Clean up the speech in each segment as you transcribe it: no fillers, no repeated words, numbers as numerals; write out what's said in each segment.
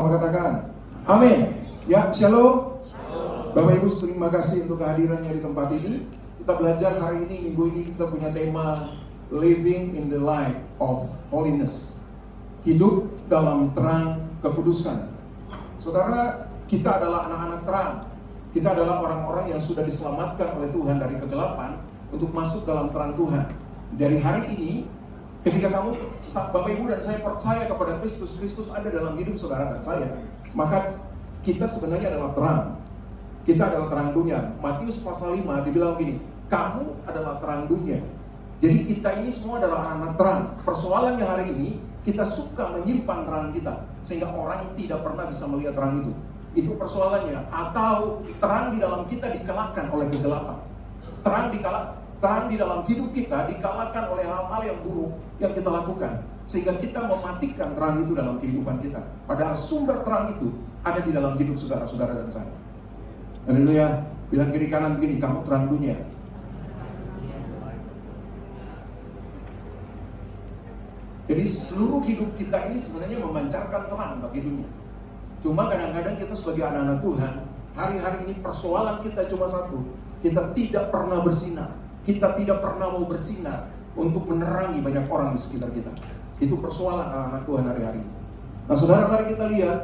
Katakan amin. Ya, shalom. Bapak Ibu, terima kasih untuk kehadirannya di tempat ini. Kita belajar hari ini, minggu ini kita punya tema Living in the Light of Holiness. Hidup dalam terang kekudusan. Saudara, kita adalah anak-anak terang. Kita adalah orang-orang yang sudah diselamatkan oleh Tuhan dari kegelapan untuk masuk dalam terang Tuhan. Dari hari ini, ketika kamu, Bapak Ibu dan saya percaya kepada Kristus, Kristus ada dalam hidup saudara dan saya, maka kita sebenarnya adalah terang. Kita adalah terang dunia. Matius pasal 5 dibilang gini, kamu adalah terang dunia. Jadi kita ini semua adalah anak terang. Persoalannya hari ini, kita suka menyimpan terang kita, sehingga orang tidak pernah bisa melihat terang itu. Itu persoalannya. Atau terang di dalam kita dikalahkan oleh kegelapan. Terang di dalam hidup kita dikalahkan oleh hal-hal yang buruk yang kita lakukan, sehingga kita mematikan terang itu dalam kehidupan kita. Padahal sumber terang itu ada di dalam hidup saudara-saudara dan saya. Haleluya. Bilang kiri kanan begini, kamu terang dunia. Jadi seluruh hidup kita ini sebenarnya memancarkan terang bagi dunia. Cuma kadang-kadang kita sebagai anak-anak Tuhan, hari-hari ini persoalan kita cuma satu, kita tidak pernah bersinar. Kita tidak pernah mau bersinar untuk menerangi banyak orang di sekitar kita. Itu persoalan anak-anak Tuhan hari-hari. Nah saudara, mari kita lihat.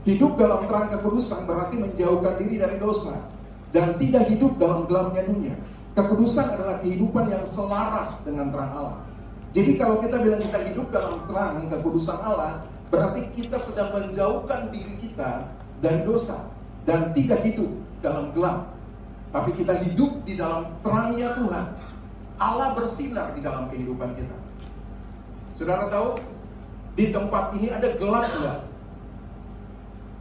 Hidup dalam terang kekudusan berarti menjauhkan diri dari dosa dan tidak hidup dalam gelapnya dunia. Kekudusan adalah kehidupan yang selaras dengan terang Allah. Jadi kalau kita bilang kita hidup dalam terang kekudusan Allah, berarti kita sedang menjauhkan diri kita dari dosa dan tidak hidup dalam gelap, tapi kita hidup di dalam terangnya Tuhan. Allah bersinar di dalam kehidupan kita. Saudara tahu, di tempat ini ada gelap enggak?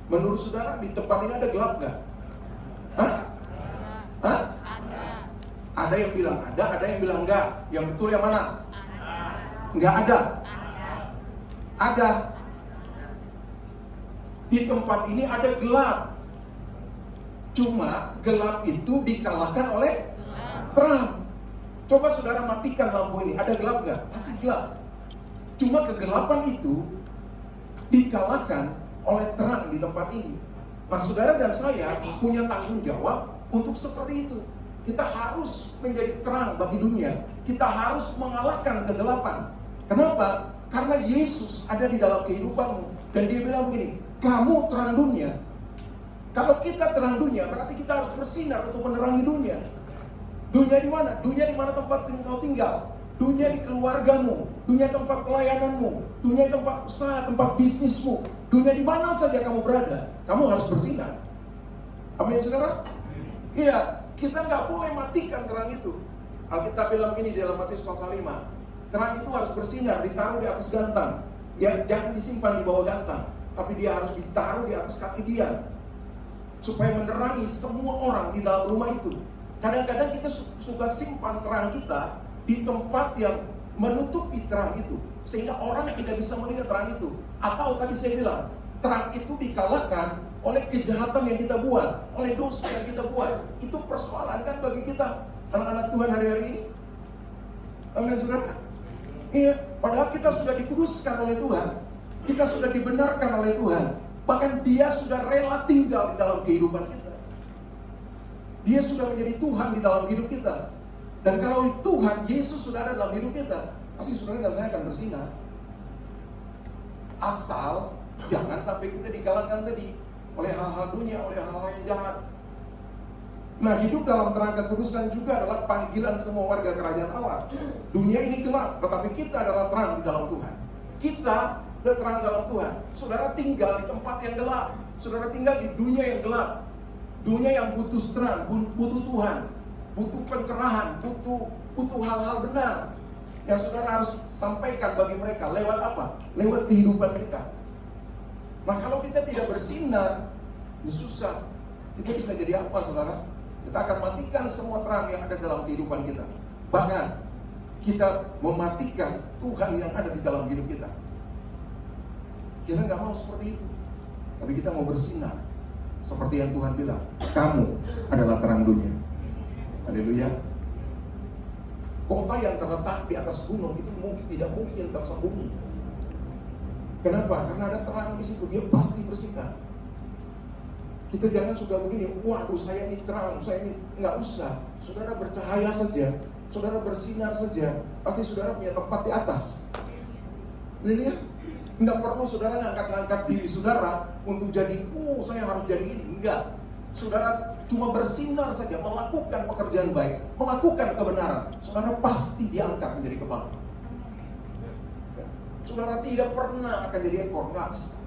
Menurut saudara, di tempat ini ada gelap enggak? Hah? Hah? Ada yang bilang ada yang bilang enggak. Yang betul yang mana? Enggak ada. Ada. Di tempat ini ada gelap. Cuma gelap itu dikalahkan oleh terang. Coba saudara matikan lampu ini, ada gelap nggak? Pasti gelap. Cuma kegelapan itu dikalahkan oleh terang di tempat ini. Nah saudara dan saya punya tanggung jawab untuk seperti itu. Kita harus menjadi terang bagi dunia. Kita harus mengalahkan kegelapan. Kenapa? Karena Yesus ada di dalam kehidupanmu. Dan dia bilang begini, kamu terang dunia. Kalau kita terang dunia, berarti kita harus bersinar untuk menerangi dunia. Dunia di mana? Dunia di mana tempat engkau tinggal. Dunia di keluargamu. Dunia tempat pelayananmu. Dunia tempat usaha, tempat bisnismu. Dunia di mana saja kamu berada, kamu harus bersinar. Amin, saudara? Iya, kita nggak boleh matikan terang itu. Alkitab bilang begini di dalam Matius pasal 5. Terang itu harus bersinar, ditaruh di atas gantang. Ya, jangan disimpan di bawah gantang, tapi dia harus ditaruh di atas kaki dia, supaya menerangi semua orang di dalam rumah itu. Kadang-kadang kita suka simpan terang kita di tempat yang menutupi terang itu, sehingga orang tidak bisa melihat terang itu. Atau tadi saya bilang, terang itu dikalahkan oleh kejahatan yang kita buat, oleh dosa yang kita buat. Itu persoalan kan bagi kita, anak-anak Tuhan hari-hari ini. Amin, saudara? Iya, padahal kita sudah dikuduskan oleh Tuhan. Kita sudah dibenarkan oleh Tuhan. Bahkan dia sudah rela tinggal di dalam kehidupan kita. Dia sudah menjadi Tuhan di dalam hidup kita. Dan kalau Tuhan, Yesus sudah ada dalam hidup kita, pasti saudara dan saya akan bersinar. Asal jangan sampai kita dikalahkan tadi oleh hal-hal dunia, oleh hal-hal yang jahat. Nah, hidup dalam terang kekudusan juga adalah panggilan semua warga kerajaan Allah. Dunia ini gelap, tetapi kita adalah terang di dalam Tuhan. Kita adalah terang dalam Tuhan. Saudara tinggal di tempat yang gelap. Saudara tinggal di dunia yang gelap. Dunia yang butuh terang, butuh Tuhan, butuh pencerahan, butuh hal-hal benar yang saudara harus sampaikan bagi mereka. Lewat apa? Lewat kehidupan kita. Nah, kalau kita tidak bersinar, ini susah. Kita bisa jadi apa, saudara? Kita akan matikan semua terang yang ada dalam kehidupan kita. Bahkan kita mematikan Tuhan yang ada di dalam hidup kita. Kita nggak mau seperti itu, tapi kita mau bersinar. Seperti yang Tuhan bilang, kamu adalah terang dunia. Haleluya. Kota yang terletak di atas gunung itu tidak mungkin tersembunyi. Kenapa? Karena ada terang di situ, dia pasti bersinar. Kita jangan suka begini, waduh saya ini terang, saya ini nggak usah. Saudara bercahaya saja, saudara bersinar saja, pasti saudara punya tempat di atas. Ini ya, nggak perlu saudara ngangkat-ngangkat diri saudara untuk jadi, saya harus jadi ini. Enggak. Saudara cuma bersinar saja, melakukan pekerjaan baik, melakukan kebenaran, saudara pasti diangkat menjadi kepala. Saudara tidak pernah akan jadi ekor, nggak bisa.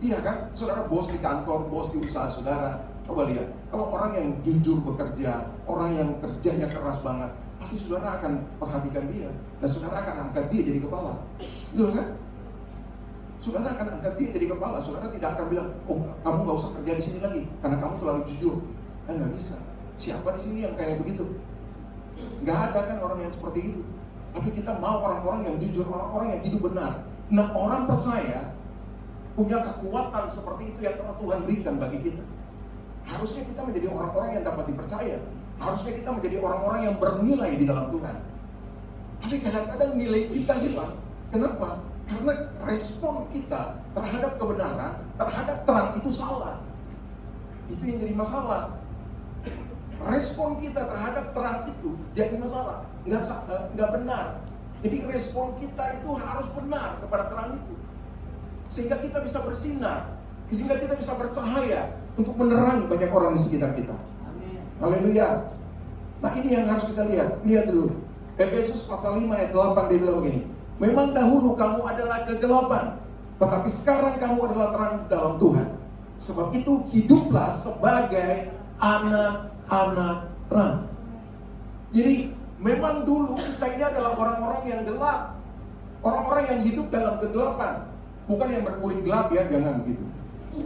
Iya kan, saudara bos di kantor, bos di usaha saudara. Coba lihat, kalau orang yang jujur bekerja, orang yang kerjanya keras banget, pasti saudara akan perhatikan dia, dan saudara akan angkat dia jadi kepala. Betul kan? Saudara akan angkat dia jadi kepala. Saudara tidak akan bilang, kamu nggak usah kerja di sini lagi karena kamu terlalu jujur. Nggak bisa. Siapa di sini yang kayak begitu? Nggak ada kan orang yang seperti itu. Tapi kita mau orang-orang yang jujur, orang-orang yang hidup benar. Nah, orang percaya punya kekuatan seperti itu yang Tuhan berikan bagi kita. Harusnya kita menjadi orang-orang yang dapat dipercaya. Harusnya kita menjadi orang-orang yang bernilai di dalam Tuhan. Tapi kadang-kadang nilai kita hilang. Kenapa? Karena respon kita terhadap kebenaran, terhadap terang itu salah. Itu yang jadi masalah. Respon kita terhadap terang itu jadi masalah, nggak benar. Jadi respon kita itu harus benar kepada terang itu, sehingga kita bisa bersinar, sehingga kita bisa bercahaya untuk menerangi banyak orang di sekitar kita. Haleluya. Nah, ini yang harus kita lihat. Lihat dulu Efesus pasal 5 ayat 8, dia bilang begini, memang dahulu kamu adalah kegelapan, tetapi sekarang kamu adalah terang dalam Tuhan. Sebab itu hiduplah sebagai anak-anak terang. Jadi memang dulu kita ini adalah orang-orang yang gelap, orang-orang yang hidup dalam kegelapan. Bukan yang berkulit gelap ya, jangan begitu,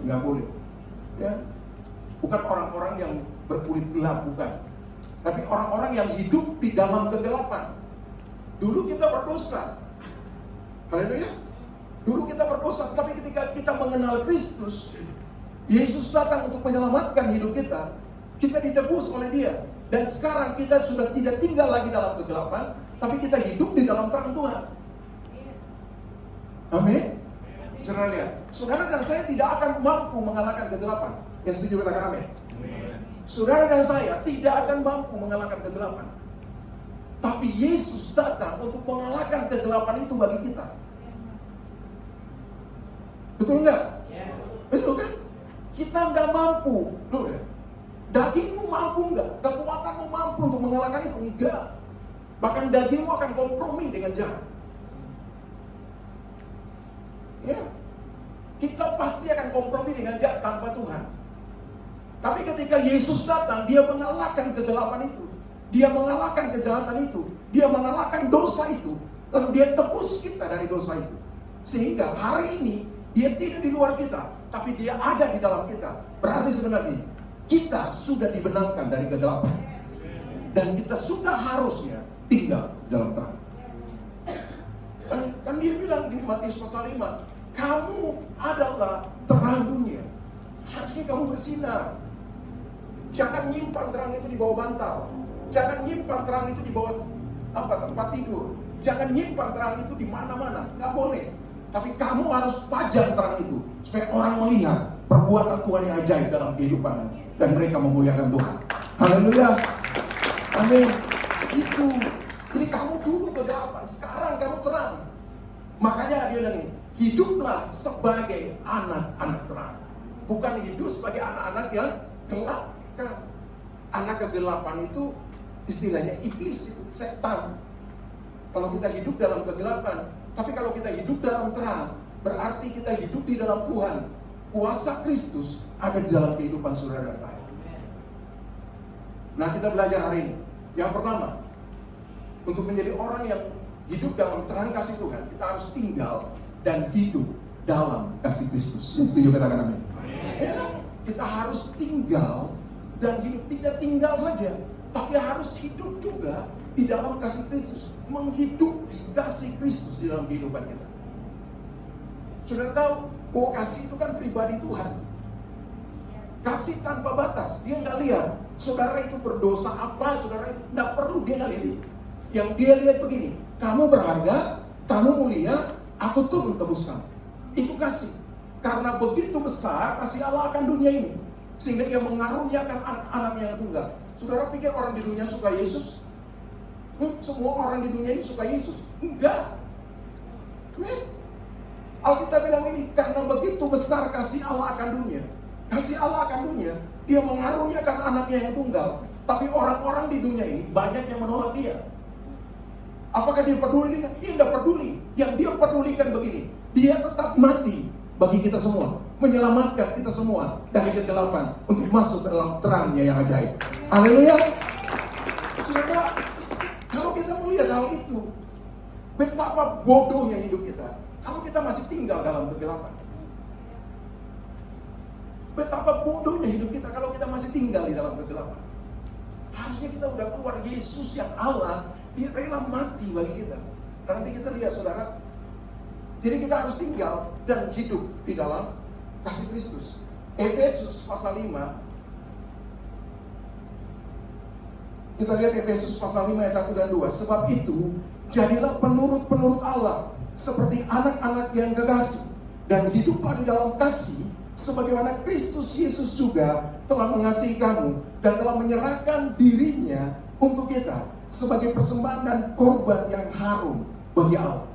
nggak boleh ya. Bukan orang-orang yang berkulit gelap, bukan. Tapi orang-orang yang hidup di dalam kegelapan. Dulu kita berdosa. Haleluya. Dulu kita berdosa, tapi ketika kita mengenal Kristus, Yesus datang untuk menyelamatkan hidup kita. Kita ditebus oleh Dia. Dan sekarang kita sudah tidak tinggal lagi dalam kegelapan, tapi kita hidup di dalam terang Tuhan. Amin. Saudara lihat, saudara dan saya tidak akan mampu mengalahkan kegelapan. Yang setuju katakan amin. Saudara dan saya tidak akan mampu mengalahkan kegelapan. Tapi Yesus datang untuk mengalahkan kegelapan itu bagi kita. Betul enggak? Yes. Betul kan? Kita enggak mampu. Loh ya. Dagingmu mampu enggak? Kekuatanmu mampu untuk mengalahkan itu? Enggak. Bahkan dagingmu akan kompromi dengan jahat. Ya. Kita pasti akan kompromi dengan jahat tanpa Tuhan. Tapi ketika Yesus datang, Dia mengalahkan kegelapan itu. Dia mengalahkan kejahatan itu. Dia mengalahkan dosa itu. Lalu Dia tebus kita dari dosa itu. Sehingga hari ini Dia tidak di luar kita, tapi Dia ada di dalam kita. Berarti sebenarnya kita sudah dibenarkan dari kegelapan. Dan kita sudah harusnya tinggal dalam terang. Kan Dia bilang di Matius pasal 5, kamu adalah terang dunia. Harusnya kamu bersinar. Jangan nyimpan terang itu di bawah bantal. Jangan nyimpan terang itu di bawah tempat tidur. Jangan nyimpan terang itu di mana-mana. Nggak boleh. Tapi kamu harus pajang terang itu supaya orang melihat perbuatan Tuhan yang ajaib dalam kehidupan dan mereka memuliakan Tuhan. Haleluya. Amin. Itu. Jadi kamu dulu kegelapan, sekarang kamu terang. Makanya dia bilang ini, hiduplah sebagai anak-anak terang. Bukan hidup sebagai anak-anak yang gelap. Anak kegelapan itu istilahnya iblis, itu setan. Kalau kita hidup dalam kegelapan, tapi kalau kita hidup dalam terang, berarti kita hidup di dalam Tuhan. Kuasa Kristus ada di dalam kehidupan saudara dan saya. Nah, kita belajar hari ini. Yang pertama, untuk menjadi orang yang hidup dalam terang kasih Tuhan, kita harus tinggal dan hidup dalam kasih Kristus. Yang setuju katakan amin. Ya, kita harus tinggal dan hidup, tidak tinggal saja, tapi harus hidup juga di dalam kasih Kristus, menghidupi kasih Kristus di dalam kehidupan kita. Saudara tahu bahwa kasih itu kan pribadi Tuhan, kasih tanpa batas. Dia nggak lihat saudara itu berdosa apa, saudara itu tidak perlu, dia nggak lihat itu. Yang dia lihat begini, kamu berharga, kamu mulia, aku turun tebus kamu. Itu kasih. Karena begitu besar kasih Allah akan dunia ini, sehingga dia mengaruniakan anak-anaknya yang tunggal. Saudara pikir orang di dunia suka Yesus? Semua orang di dunia ini suka Yesus? Enggak. Alkitab bilang ini, karena begitu besar kasih Allah akan dunia. Kasih Allah akan dunia, dia mengaruniakan anaknya yang tunggal. Tapi orang-orang di dunia ini banyak yang menolak dia. Apakah dia peduli dengan? Dia tidak peduli. Yang dia pedulikan begini, dia tetap mati bagi kita semua, menyelamatkan kita semua dari kegelapan untuk masuk ke dalam terangnya yang ajaib. Haleluya. Saudara, kalau kita melihat hal itu, betapa bodohnya hidup kita kalau kita masih tinggal dalam kegelapan. Betapa bodohnya hidup kita kalau kita masih tinggal di dalam kegelapan. Harusnya kita udah keluar. Yesus yang Allah, dia rela mati bagi kita. Dan nanti kita lihat saudara, jadi kita harus tinggal dan hidup di dalam kasih Kristus. Efesus pasal 5. Kita lihat Efesus pasal 5 ayat 1 dan 2. Sebab itu, jadilah penurut-penurut Allah seperti anak-anak yang kekasih, dan hiduplah di dalam kasih sebagaimana Kristus Yesus juga telah mengasihi kamu dan telah menyerahkan dirinya untuk kita sebagai persembahan dan korban yang harum bagi Allah.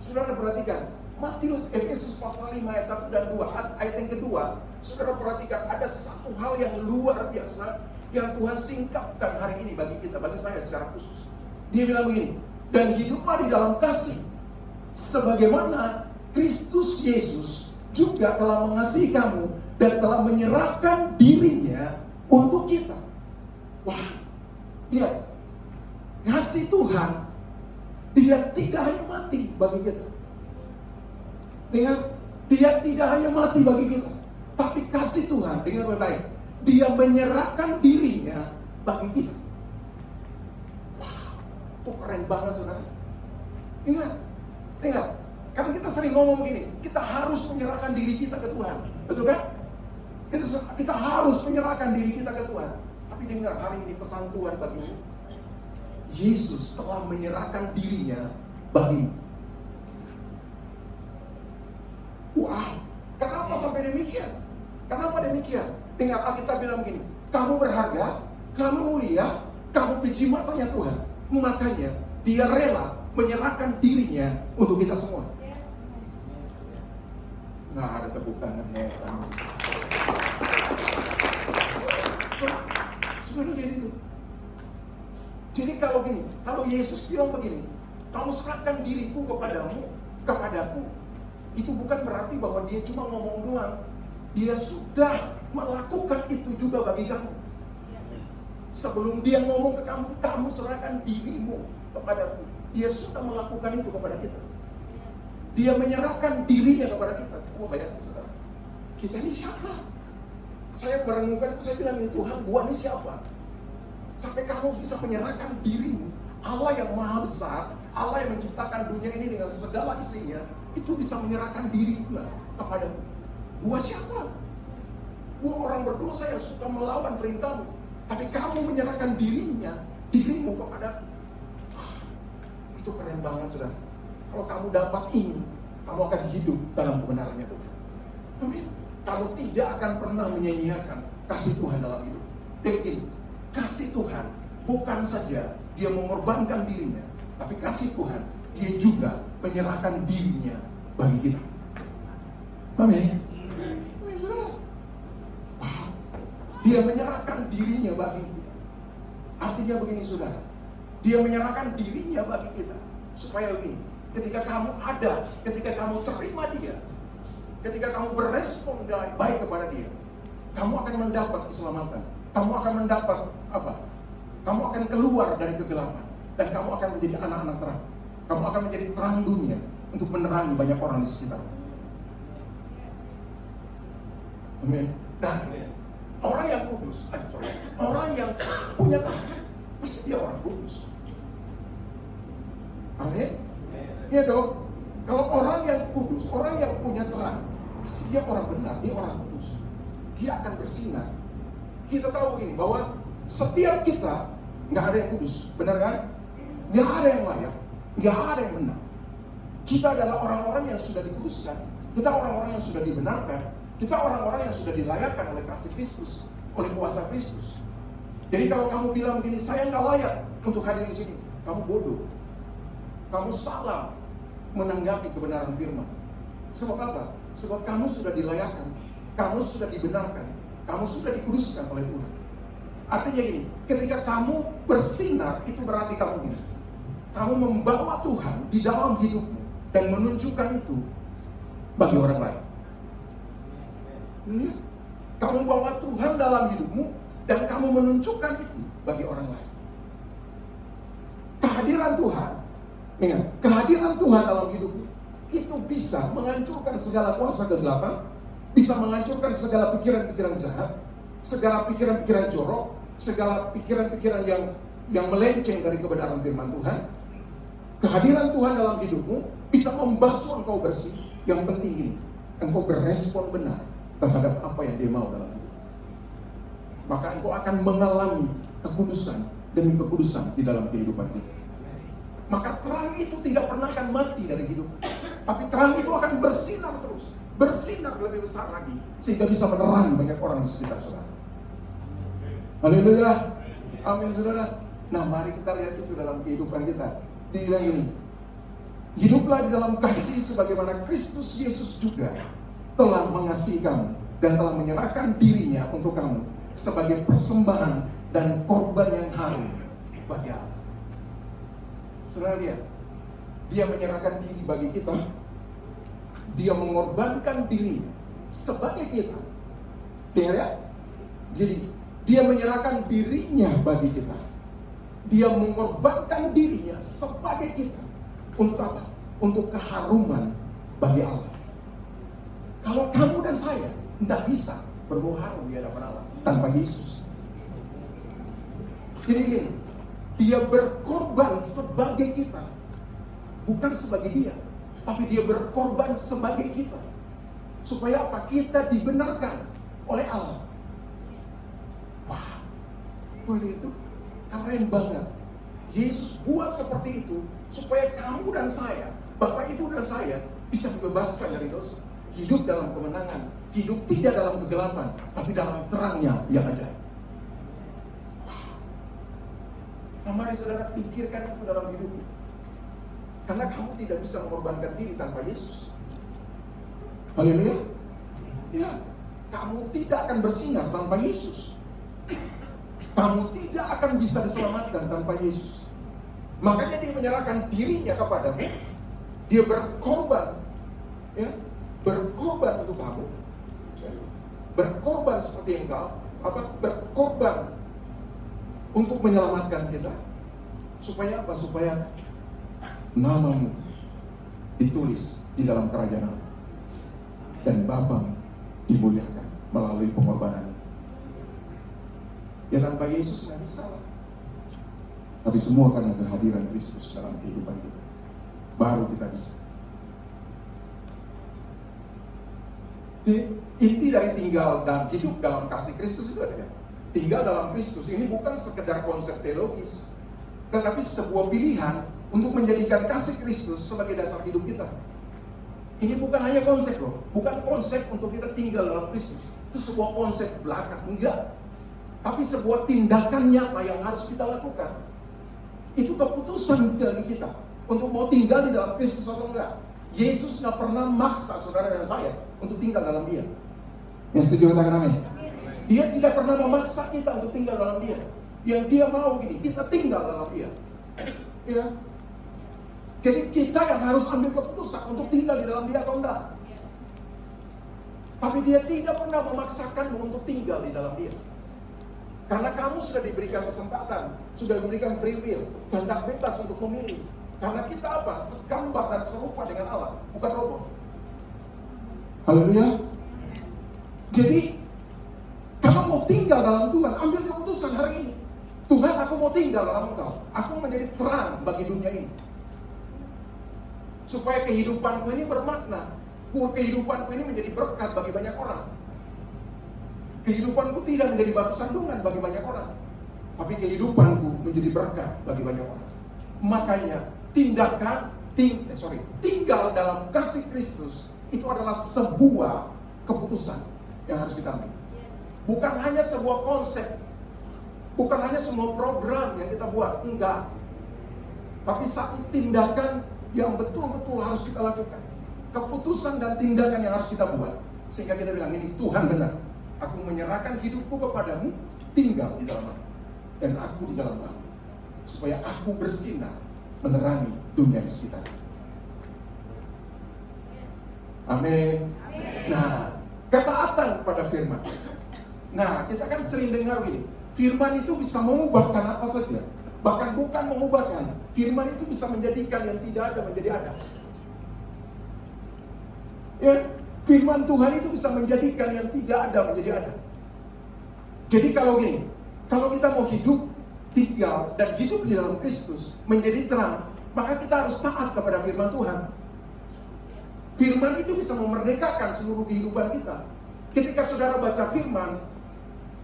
Saudara perhatikan, Matius, Efesus pasal 5 ayat 1 dan 2, ayat yang kedua, saudara perhatikan ada satu hal yang luar biasa yang Tuhan singkapkan hari ini bagi kita, bagi saya secara khusus. Dia bilang begini, dan hiduplah di dalam kasih sebagaimana Kristus Yesus juga telah mengasihi kamu dan telah menyerahkan dirinya untuk kita. Wah, lihat, kasih Tuhan, dia tidak hanya mati bagi kita. Dengar, dia tidak hanya mati bagi kita, tapi kasih Tuhan, dengar baik-baik, dia menyerahkan dirinya bagi kita. Wow, itu keren banget saudara. Ingat, karena kita sering ngomong begini, kita harus menyerahkan diri kita ke Tuhan, betul kan? Kita harus menyerahkan diri kita ke Tuhan. Tapi dengar, hari ini pesan Tuhan bagimu, Yesus telah menyerahkan dirinya bagimu. Wow, kenapa sampai demikian? Kenapa demikian? Dengar, Alkitab bilang begini, kamu berharga, kamu mulia, kamu biji matanya Tuhan. Makanya dia rela menyerahkan dirinya untuk kita semua. Nggak ada tepuk tangan heran. Sudah lihat itu. Jadi kalau gini, kalau Yesus bilang begini, kamu serahkan diriku kepadaku, itu bukan berarti bahwa dia cuma ngomong doang. Dia sudah melakukan itu juga bagi kamu. Sebelum dia ngomong ke kamu, kamu serahkan dirimu kepadaku. Dia sudah melakukan itu kepada kita. Dia menyerahkan dirinya kepada kita. Coba bayangkan saudara, kita ini siapa? Saya merenungkan itu, saya bilang ini, Tuhan, gua ini siapa? Sampai kamu bisa menyerahkan dirimu. Allah yang maha besar, Allah yang menciptakan dunia ini dengan segala isinya, itu bisa menyerahkan dirinya kepada gua siapa? Gua orang berdosa yang suka melawan perintahmu, tapi kamu menyerahkan dirimu kepada. Itu keren banget saudara. Kalau kamu dapat ini, kamu akan hidup dalam kebenarannya Tuhan. Amin. Kamu tidak akan pernah menyia-nyiakan kasih Tuhan dalam hidup. Dan ini, kasih Tuhan bukan saja dia mengorbankan dirinya, tapi kasih Tuhan dia juga menyerahkan dirinya bagi kita. Amin. Wow. Dia menyerahkan dirinya bagi kita. Artinya begini saudara, dia menyerahkan dirinya bagi kita supaya begini, ketika kamu ada, ketika kamu terima dia, ketika kamu berespon dengan baik kepada dia, kamu akan mendapat keselamatan. Kamu akan mendapat apa? Kamu akan keluar dari kegelapan dan kamu akan menjadi anak-anak terang. Kamu akan menjadi terang dunia untuk menerangi banyak orang di sekitar. Amin. Nah, orang yang kudus, orang yang punya terang, pasti dia orang kudus. Amin. Ya dong. Kalau orang yang kudus, orang yang punya terang, pasti dia orang benar, dia orang kudus. Dia akan bersinar. Kita tahu begini, bahwa Setiap kita, nggak ada yang kudus, benar kan? Nggak ada yang layak, nggak ada yang benar. Kita adalah orang-orang yang sudah dikuduskan, kita orang-orang yang sudah dibenarkan, kita orang-orang yang sudah dilayakkan oleh kasih Kristus, oleh kuasa Kristus. Jadi kalau kamu bilang begini, saya nggak layak untuk hadir di sini, kamu bodoh. Kamu salah menanggapi kebenaran firman. Sebab apa? Sebab kamu sudah dilayakkan, kamu sudah dibenarkan, kamu sudah dikuduskan oleh Tuhan. Artinya gini, ketika kamu bersinar, itu berarti kamu gini. Kamu membawa Tuhan di dalam hidupmu dan menunjukkan itu bagi orang lain. Lihat, kamu bawa Tuhan dalam hidupmu dan kamu menunjukkan itu bagi orang lain. Kehadiran Tuhan, ingat, kehadiran Tuhan dalam hidupmu itu bisa menghancurkan segala kuasa kegelapan, bisa menghancurkan segala pikiran-pikiran jahat, segala pikiran-pikiran jorok, segala pikiran-pikiran yang melenceng dari kebenaran firman Tuhan. Kehadiran Tuhan dalam hidupmu bisa membasuh engkau bersih. Yang penting gini, engkau berespon benar terhadap apa yang Dia mau dalam hidup. Maka engkau akan mengalami kekudusan demi kekudusan di dalam kehidupan kita. Maka terang itu tidak pernah akan mati dari hidup, tapi terang itu akan bersinar terus, bersinar lebih besar lagi, sehingga bisa menerangi banyak orang di sekitar saudara. Haleluya, amin saudara. Nah, mari kita lihat itu dalam kehidupan kita. Dibilang ini, hiduplah di dalam kasih sebagaimana Kristus Yesus juga telah mengasihi kamu dan telah menyerahkan dirinya untuk kamu sebagai persembahan dan korban yang harum bagi Allah. Saudara lihat, Dia menyerahkan diri bagi kita, Dia mengorbankan diri sebagai kita. Dengar ya? Jadi Dia menyerahkan dirinya bagi kita, Dia mengorbankan dirinya sebagai kita. Untuk apa? Untuk keharuman bagi Allah. Kalau kamu dan saya tidak bisa berbau harum di hadapan Allah tanpa Yesus. Jadi Dia berkorban sebagai kita, bukan sebagai Dia, tapi Dia berkorban sebagai kita. Supaya apa? Kita dibenarkan oleh Allah. Wah, itu keren banget. Yesus buat seperti itu supaya kamu dan saya, Bapak Ibu dan saya, bisa dibebaskan dari dosa, hidup dalam kemenangan, hidup tidak dalam kegelapan, tapi dalam terangnya yang ajaib. Nah, mari saudara pikirkan itu dalam hidupmu. Karena kamu tidak bisa mengorbankan diri tanpa Yesus. Haleluya. Ya, kamu tidak akan bersinar tanpa Yesus. Kamu tidak akan bisa diselamatkan tanpa Yesus. Makanya Dia menyerahkan dirinya kepadamu. Dia berkorban, ya, berkorban untuk kamu, berkorban seperti engkau, berkorban untuk menyelamatkan kita. Supaya apa? Supaya namamu ditulis di dalam kerajaan Allah dan Bapa dimuliakan melalui pengorbanan itu. Ya, tanpa Yesus nggak bisa lah. Tapi semua karena kehadiran Kristus dalam kehidupan kita, baru kita bisa. Inti dari tinggal dan hidup dalam kasih Kristus itu adalah tinggal dalam Kristus. Ini bukan sekedar konsep teologis, tetapi sebuah pilihan untuk menjadikan kasih Kristus sebagai dasar hidup kita. Ini bukan hanya konsep loh, bukan konsep untuk kita tinggal dalam Kristus. Itu sebuah konsep belaka, enggak. Tapi sebuah tindakan nyata yang harus kita lakukan. Itu keputusan dari kita untuk mau tinggal di dalam Kristus atau enggak. Yesus nggak pernah maksa saudara dan saya untuk tinggal dalam Dia. Yang setuju katakan amin. Dia tidak pernah memaksa kita untuk tinggal dalam Dia. Yang Dia mau gini, kita tinggal dalam Dia. Ya. Jadi kita yang harus ambil keputusan untuk tinggal di dalam Dia atau enggak. Tapi Dia tidak pernah memaksakanmu untuk tinggal di dalam Dia. Karena kamu sudah diberikan kesempatan, sudah diberikan free will, kehendak bebas untuk memilih. Karena kita apa? Segambar dan serupa dengan Allah, bukan robot. Haleluya. Jadi, kamu mau tinggal dalam Tuhan, ambil keputusan hari ini. Tuhan, aku mau tinggal dalam Engkau. Aku menjadi terang bagi dunia ini. Supaya kehidupanku ini bermakna. Kehidupanku ini menjadi berkat bagi banyak orang. Kehidupanku tidak menjadi batu sandungan bagi banyak orang. tapi kehidupanku menjadi berkat bagi banyak orang. Makanya tinggal dalam kasih Kristus itu adalah sebuah keputusan yang harus kita ambil. Bukan hanya sebuah konsep, bukan hanya semua program yang kita buat, enggak. Tapi satu tindakan yang betul-betul harus kita lakukan. Keputusan dan tindakan yang harus kita buat. Sehingga kita bilang, ini Tuhan benar. Aku menyerahkan hidupku kepadamu, tinggal di dalam aku. Dan aku di dalam kamu. Supaya aku bersinar, menerangi dunia di sekitar. Amin. Nah, ketaatan kepada firman. Nah, kita kan sering dengar gini, firman itu bisa mengubahkan apa saja. Bahkan bukan mengubahkan, firman itu bisa menjadikan yang tidak ada menjadi ada. Ya, firman Tuhan itu bisa menjadikan yang tidak ada menjadi ada. Jadi kalau gini, kalau kita mau hidup, tinggal dan hidup di dalam Kristus menjadi terang, maka kita harus taat kepada firman Tuhan. Firman itu bisa memerdekakan seluruh kehidupan kita. Ketika saudara baca firman,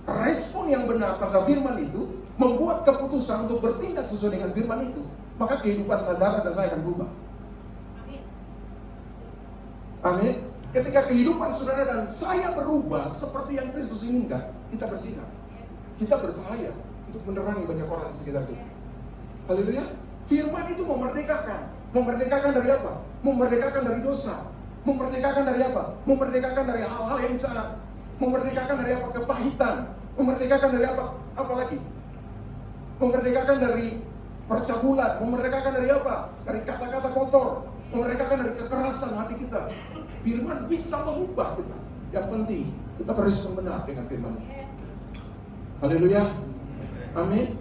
respon yang benar terhadap firman itu membuat keputusan untuk bertindak sesuai dengan firman itu, maka kehidupan saudara dan saya akan berubah. Amin. Ketika kehidupan saudara dan saya berubah seperti yang Kristus inginkan, kita bersinar, kita bersahaya untuk menerangi banyak orang di sekitar kita. Haleluya. Firman itu memerdekakan. Memerdekakan dari apa? Memerdekakan dari dosa. Memerdekakan dari apa? Memerdekakan dari hal-hal yang jahat. Memerdekakan dari apa? Kepahitan. Memerdekakan dari apa? Apa lagi? Memerdekakan dari percabulan. Memerdekakan dari apa? Dari kata-kata kotor. Memerdekakan dari kekerasan hati kita. Firman bisa mengubah kita. Yang penting kita berespon benar dengan firman itu. Haleluya. Amin.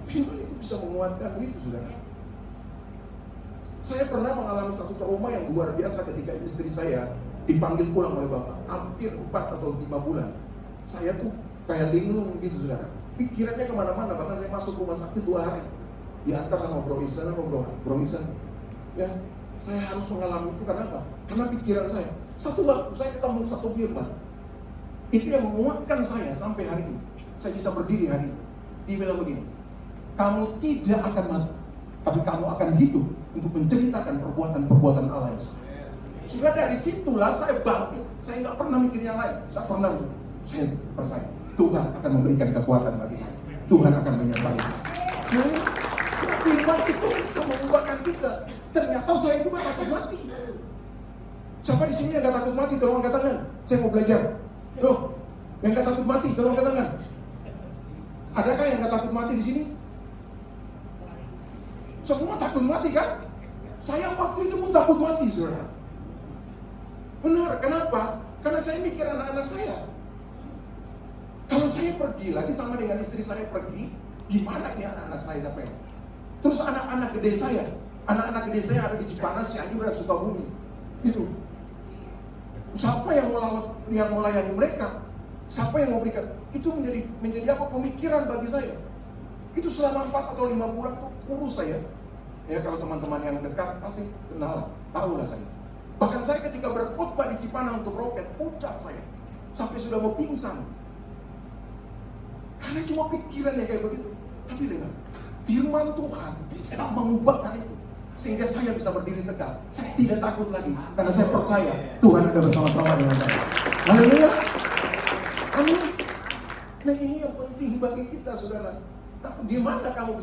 Firman itu bisa menguatkan itu, saudara. Saya pernah mengalami satu trauma yang luar biasa ketika istri saya dipanggil pulang oleh Bapak. Hampir 4 atau 5 bulan. Saya tuh kayak linglung gitu, saudara. Pikirannya kemana-mana. Bahkan saya masuk rumah sakit 2 hari. Diantar sama Bro Ihsan sama Bro Ihsan. Ya, saya harus mengalami itu karena apa? Karena pikiran saya. Satu waktu saya ketemu satu firman. Itu yang menguatkan saya sampai hari ini. Saya bisa berdiri hari ini. Dia bilang begini, kamu tidak akan mati, tapi kamu akan hidup untuk menceritakan perbuatan-perbuatan Allah yang sama. Sudah dari situlah saya bangkit. Saya nggak pernah mikir yang lain. Saya percaya Tuhan akan memberikan kekuatan bagi saya. Tuhan akan menyertai saya. Firman itu bisa mengubahkan kita. Ternyata saya juga takut mati. Siapa di sini yang nggak takut mati? Tolong angkat tangan. Saya mau belajar. Loh, yang nggak takut mati, tolong angkat tangan. Adakah yang nggak takut mati di sini? Semua takut mati kan? Saya waktu itu pun takut mati, saudara. Benar, kenapa? Karena saya mikir anak-anak saya. Kalau saya pergi lagi sama dengan istri saya pergi, gimana nih anak-anak saya sampai? Terus anak-anak gede saya ada di Cipanas, Cianjur, dan Sukabumi. Itu. Siapa yang mau layani mereka? Siapa yang mau berikan? Itu menjadi apa? Pemikiran bagi saya. Itu selama 4 atau 5 bulan tuh kurus saya. Ya, kalau teman-teman yang dekat pasti kenal, tahu lah saya. Bahkan saya ketika berkhotbah di Cipanang untuk roket, pucat saya. Sampai sudah mau pingsan. Karena cuma pikiran yang kayak begitu. Tapi dengar, firman Tuhan bisa mengubahkan itu. Sehingga saya bisa berdiri tegak. Saya tidak takut lagi. Karena saya percaya Tuhan ada bersama-sama dengan saya. Haleluya. Amin. Nah, ini yang penting bagi kita, saudara. Nah, di mana kamu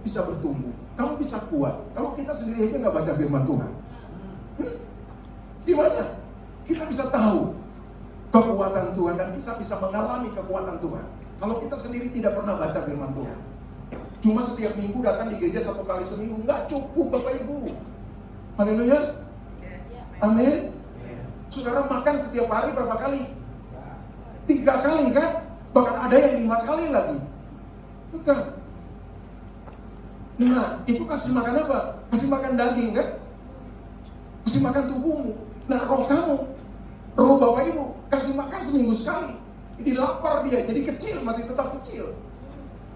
bisa bertumbuh? Kamu bisa kuat. Kalau kita sendiri aja nggak baca firman Tuhan, di mana kita bisa tahu kekuatan Tuhan dan kita bisa mengalami kekuatan Tuhan? Kalau kita sendiri tidak pernah baca firman Tuhan, cuma setiap minggu datang di gereja 1 kali seminggu, nggak cukup, Bapak Ibu. Haleluya. Amin. Saudara makan setiap hari berapa kali? 3 kali kan? Bahkan ada yang 5 kali lagi. Bukan. Nah, itu kasih makan apa? Kasih makan daging kan? Kasih makan tubuhmu. Nah, roh kamu, roh Bapak Ibu, kasih makan seminggu sekali. Jadi lapar dia, jadi kecil, masih tetap kecil.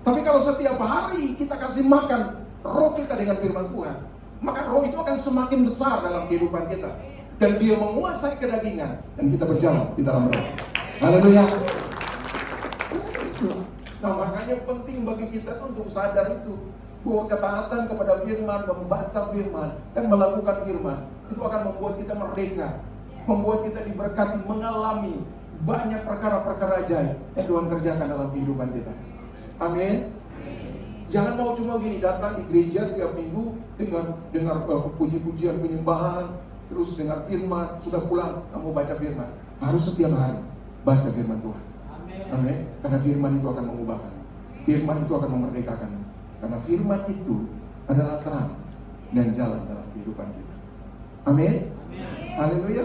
Tapi kalau setiap hari kita kasih makan roh kita dengan firman Tuhan, maka roh itu akan semakin besar dalam kehidupan kita. Dan dia menguasai kedagingan, dan kita berjalan di dalam roh. Haleluya. Nah makanya penting bagi kita tuh untuk sadar itu, bahwa ketaatan kepada firman, membaca firman, dan melakukan firman, itu akan membuat kita merdeka, membuat kita diberkati, mengalami banyak perkara-perkara ajaib yang Tuhan kerjakan dalam kehidupan kita. Amin. Jangan mau cuma gini, datang di gereja setiap minggu, dengar puji-pujian, penyembahan, terus dengar firman, sudah pulang, kamu baca firman. Harus setiap hari baca firman Tuhan. Amin. Karena firman itu akan mengubahkan, firman itu akan memerdekakan. Karena firman itu adalah terang dan jalan dalam kehidupan kita. Amin. Haleluya.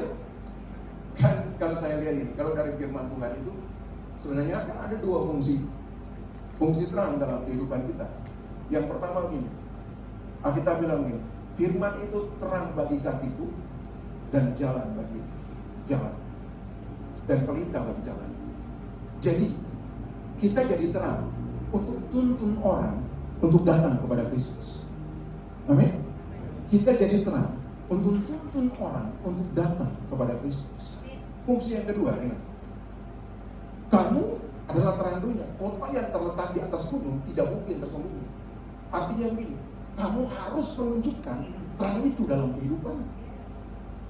Kan kalau saya lihat ini, kalau dari firman Tuhan itu sebenarnya kan ada dua fungsi. Fungsi terang dalam kehidupan kita. Yang pertama gini, Alkitab bilang gini, firman itu terang bagi kakiku dan jalan bagi jalan, dan pelita bagi jalan. Jadi kita jadi terang untuk tuntun orang untuk datang kepada Kristus. Amin. Kita jadi terang untuk tuntun orang untuk datang kepada Kristus. Fungsi yang kedua, ingat, kamu adalah terang dunia. Kota yang terletak di atas gunung tidak mungkin tersembunyi. Artinya begini, kamu harus menunjukkan terang itu dalam kehidupan.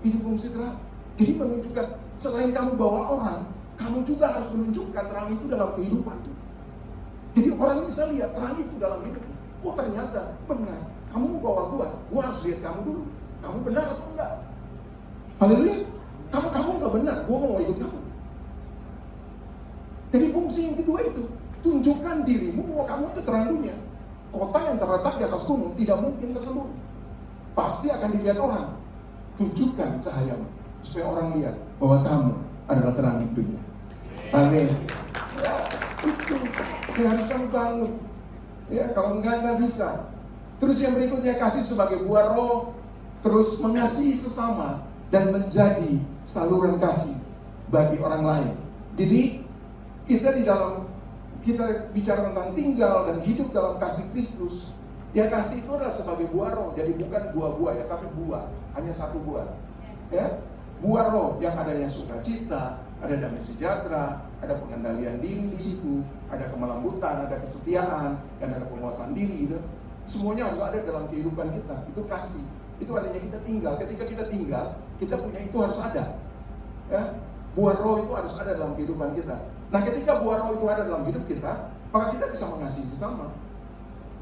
Itu fungsi terang. Jadi menunjukkan, selain kamu bawa orang, kamu juga harus menunjukkan terang itu dalam kehidupan. Jadi orang bisa lihat terang itu dalam hidupmu. Oh ternyata benar, kamu mau bawa gua harus lihat kamu dulu. Kamu benar atau enggak? Haleluya. Kamu enggak benar, gua mau ikut kamu. Jadi fungsi yang kedua itu, tunjukkan dirimu bahwa kamu itu terang dunia. Kota yang terletak di atas gunung tidak mungkin tersembunyi. Pasti akan dilihat orang. Tunjukkan cahayamu, supaya orang lihat bahwa kamu adalah terang dunia. Amin. Ya, itu yang harus kamu bangun. Ya, kalau enggak bisa. Terus yang berikutnya, kasih sebagai buah roh, terus mengasihi sesama dan menjadi saluran kasih bagi orang lain. Jadi kita bicara tentang tinggal dan hidup dalam kasih Kristus. Ya, kasih itu adalah sebagai buah roh. Jadi bukan buah-buah ya, tapi buah, hanya satu buah. Ya, buah roh yang adanya sukacita, ada damai sejahtera, ada pengendalian diri di situ, ada kemelambutan, ada kesetiaan, dan ada penguasaan diri gitu. Semuanya harus ada dalam kehidupan kita. Itu kasih. Itu artinya kita tinggal. Ketika kita tinggal, kita punya itu harus ada. Ya, buah roh itu harus ada dalam kehidupan kita. Nah, ketika buah roh itu ada dalam hidup kita, maka kita bisa mengasihi sesama.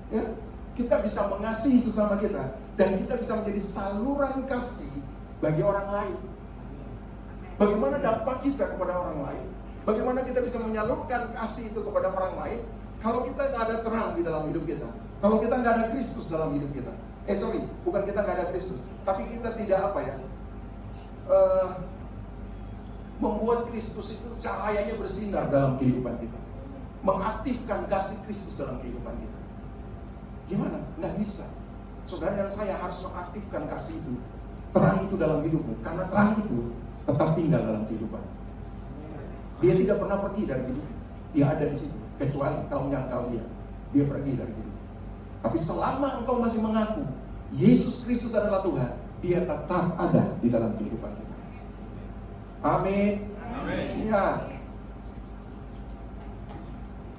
Ya, kita bisa mengasihi sesama kita, dan kita bisa menjadi saluran kasih bagi orang lain. Bagaimana dampak kita kepada orang lain? Bagaimana kita bisa menyalurkan kasih itu kepada orang lain kalau kita nggak ada terang di dalam hidup kita? Kalau kita nggak ada Kristus dalam hidup kita? Bukan kita nggak ada Kristus, tapi kita tidak membuat Kristus itu cahayanya bersinar dalam kehidupan kita, mengaktifkan kasih Kristus dalam kehidupan kita. Gimana? Nggak bisa. Saudara dan saya harus mengaktifkan kasih itu, terang itu dalam hidupmu, karena terang itu tetap tinggal dalam kehidupan. Dia tidak pernah pergi dari hidup. Dia ada di situ, kecuali kau menyangkal dia pergi dari hidup. Tapi selama engkau masih mengaku Yesus Kristus adalah Tuhan, dia tetap ada di dalam kehidupan kita. Amin. Ya.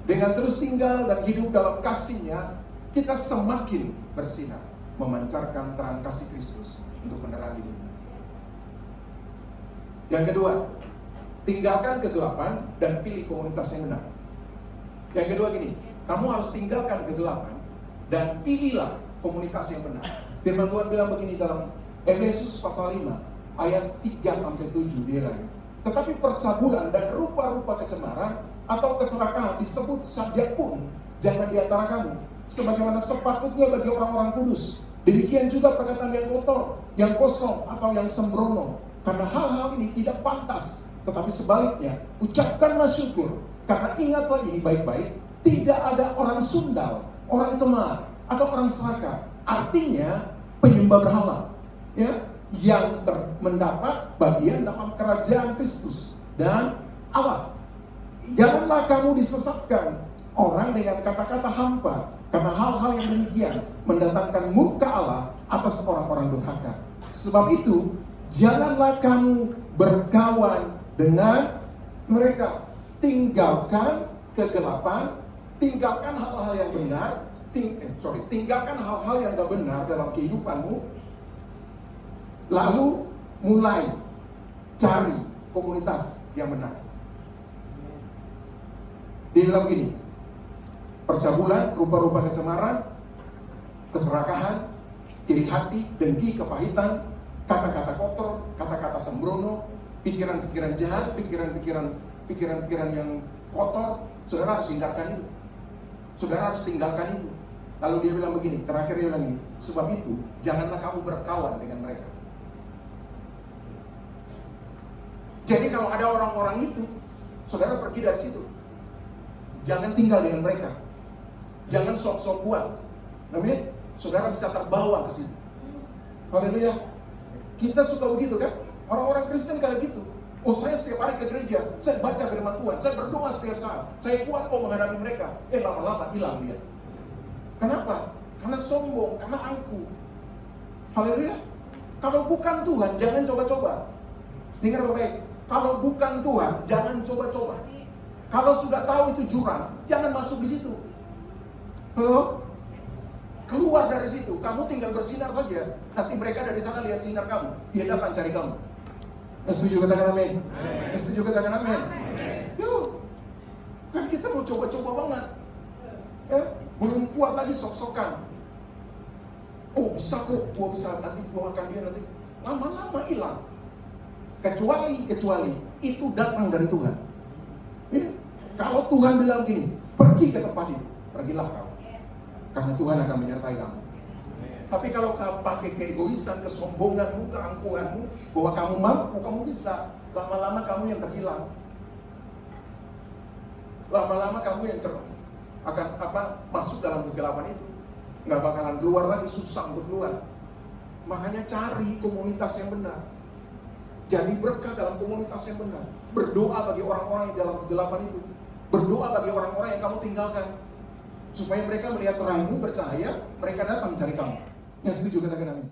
Dengan terus tinggal dan hidup dalam kasih-Nya, kita semakin bersinar, memancarkan terang kasih Kristus untuk menerangi dunia. Yang kedua, tinggalkan kegelapan dan pilih komunitas yang benar. Yang kedua gini, kamu harus tinggalkan kegelapan dan pilihlah komunitas yang benar. Firman Tuhan bilang begini dalam Efesus pasal 5 ayat 3-7, dia lagi. Tetapi percabulan dan rupa-rupa kecemaran atau keserakahan disebut saja pun jangan di antara kamu, sebagaimana sepatutnya bagi orang-orang kudus. Demikian juga perkataan yang kotor, yang kosong atau yang sembrono, karena hal-hal ini tidak pantas. Tetapi sebaliknya, ucapkanlah syukur, karena ingatlah ini baik-baik, tidak ada orang sundal, orang cemar, atau orang serakah, artinya penyembah berhala, ya, yang mendapat bagian dalam kerajaan Kristus dan Allah. Janganlah kamu disesatkan orang dengan kata-kata hampa, karena hal-hal yang demikian mendatangkan murka Allah atas orang-orang durhaka. Sebab itu, janganlah kamu berkawan dengan mereka. Tinggalkan kegelapan tinggalkan hal-hal yang benar, tinggalkan hal-hal yang gak benar dalam kehidupanmu, lalu mulai cari komunitas yang benar. Dia bilang begini, percabulan, rupa-rupa kecemaran, keserakahan, iri hati, dengki, kepahitan, kata-kata kotor, kata-kata sembrono, pikiran-pikiran jahat, pikiran-pikiran yang kotor, saudara harus hindarkan itu. Saudara harus tinggalkan itu. Lalu dia bilang begini, terakhir dia bilang begini, sebab itu janganlah kamu berkawan dengan mereka. Jadi kalau ada orang-orang itu, saudara pergi dari situ. Jangan tinggal dengan mereka. Jangan sok-sok buat. Amin. Saudara bisa terbawa ke situ. Haleluya. Kita suka begitu kan? Orang-orang Kristen kayak gitu. Oh, saya setiap hari ke gereja, saya baca firman Tuhan, saya berdoa setiap saat, saya kuat kok menghadapi mereka. Lama-lama hilang dia. Kenapa? Karena sombong, karena angkuh. Haleluya. Kalau bukan Tuhan, jangan coba-coba. Dengar baik. Kalau bukan Tuhan, jangan coba-coba. Kalau sudah tahu itu jurang, jangan masuk di situ. Halo? Keluar dari situ, kamu tinggal bersinar saja. Nanti mereka dari sana lihat sinar kamu, dia datang cari kamu. Setuju katakan amin? Setuju katakan amin? Yuk, kan kita mau coba-coba banget. Ya, belum kuat lagi sok-sokan. Oh bisa kok, gua bisa, nanti gua makan dia nanti. Lama-lama hilang. Kecuali itu datang dari Tuhan. Ya, kalau Tuhan bilang gini, pergi ke tempat itu, pergilah kamu. Karena Tuhan akan menyertai kamu. Tapi kalau kamu pakai keegoisan, kesombonganmu, keangkuhanmu, bahwa kamu mampu, kamu bisa, lama-lama kamu yang terhilang. Lama-lama kamu yang akan masuk dalam kegelapan itu. Nggak bakalan keluar lagi, susah untuk keluar. Makanya cari komunitas yang benar. Jadi berkah dalam komunitas yang benar. Berdoa bagi orang-orang yang dalam kegelapan itu. Berdoa bagi orang-orang yang kamu tinggalkan. Supaya mereka melihat terangmu, bercahaya, mereka datang mencari kamu. Yang setuju katakan amin.